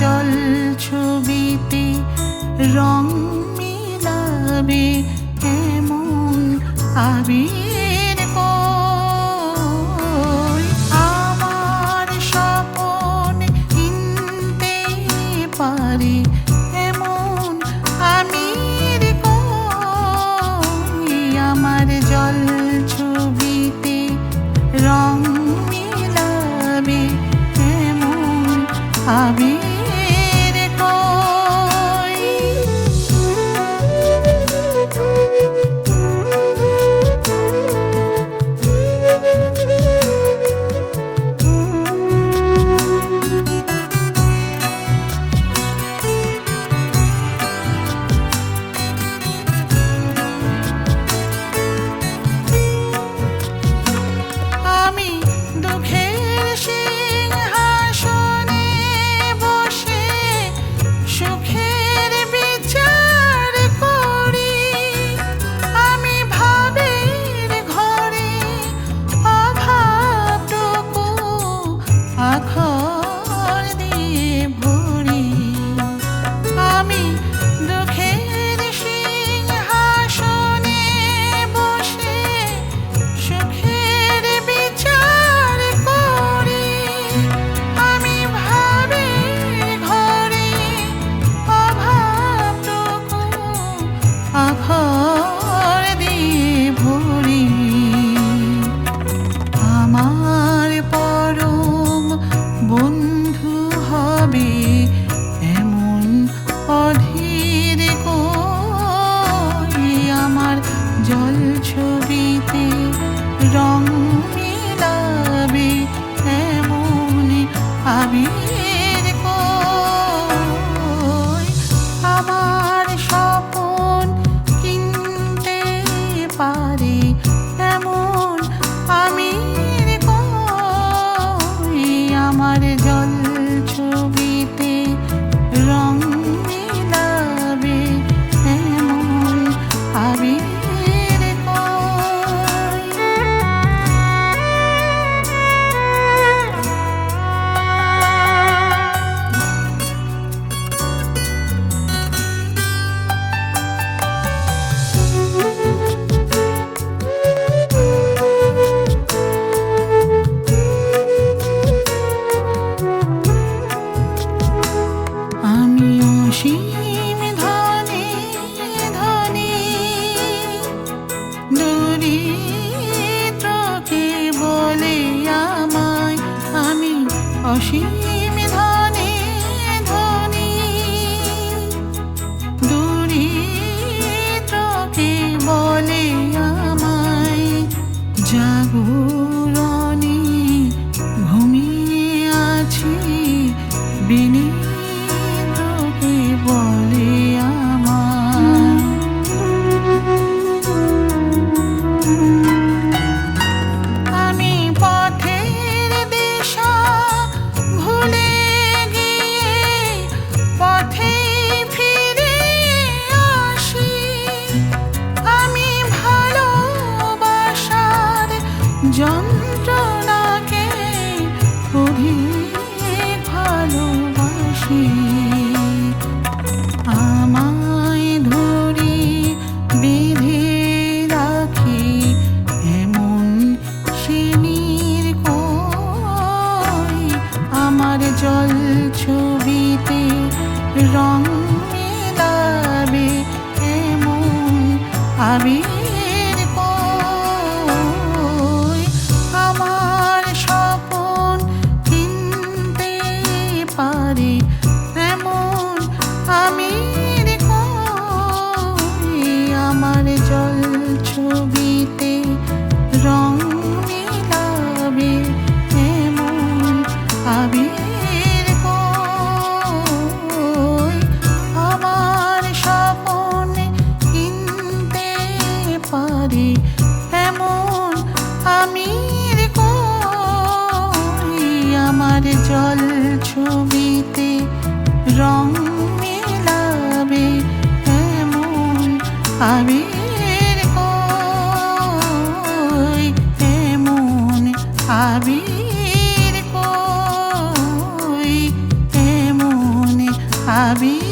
জল ছবিতে রং মিলাবে এমন আবির কই। আমার স্বপন কিনতে পারি এমন আমির কই। আমার জল ছবিতে রং মিলাবে এমন আবির জল ছবিতে রং মিলাবে এমন আবির কই। আমার স্বপন কিনতে পারি এমন আমির কই। আমার জল ছবিতে রং মিলাবে এমন আবির অসীম ধনে ধনে দরিদ্রকে বলে আমায় আমি অসীম ধনে ধনে দরিদ্রকে বলে আমায় জাগরণে ঘুমিয়ে আছি বিনি বলে আমার আমি পথের দিশা ভুলে গিয়ে পথে ফিরে আসি। আমি ভালোবাসার যন্ত্রণাকে অধিক ভালোবাসি। আমায় ধরে বেঁধে রাখি এমন শিনির কই। আমার জল ছবিতে রং মিলাবে এমন আবির কই। আমার স্বপন কিনতে পারি এমন আমির কই। আমার জল ছবিতে রং মিলাবে এমন করে এমন আমির কই আমার জল ছবিতে রং মেলাবে এমন আবির কই এমন আবির কই এমন আবির